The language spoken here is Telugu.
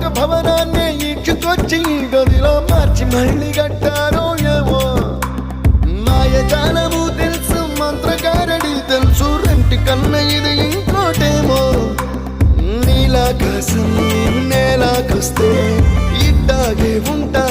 ఒక భవనాన్ని ఈడ్చుకొచ్చి గదిలో మార్చి మళ్ళీ కట్టారో ఏమో మాయజాలము తెలుసు మంత్రగారడి తెలుసు రెంటి కన్న ఇది ఇంకోటేమో నీలాకాశం నేలాకొస్తే ఇట్టాగే ఉంటా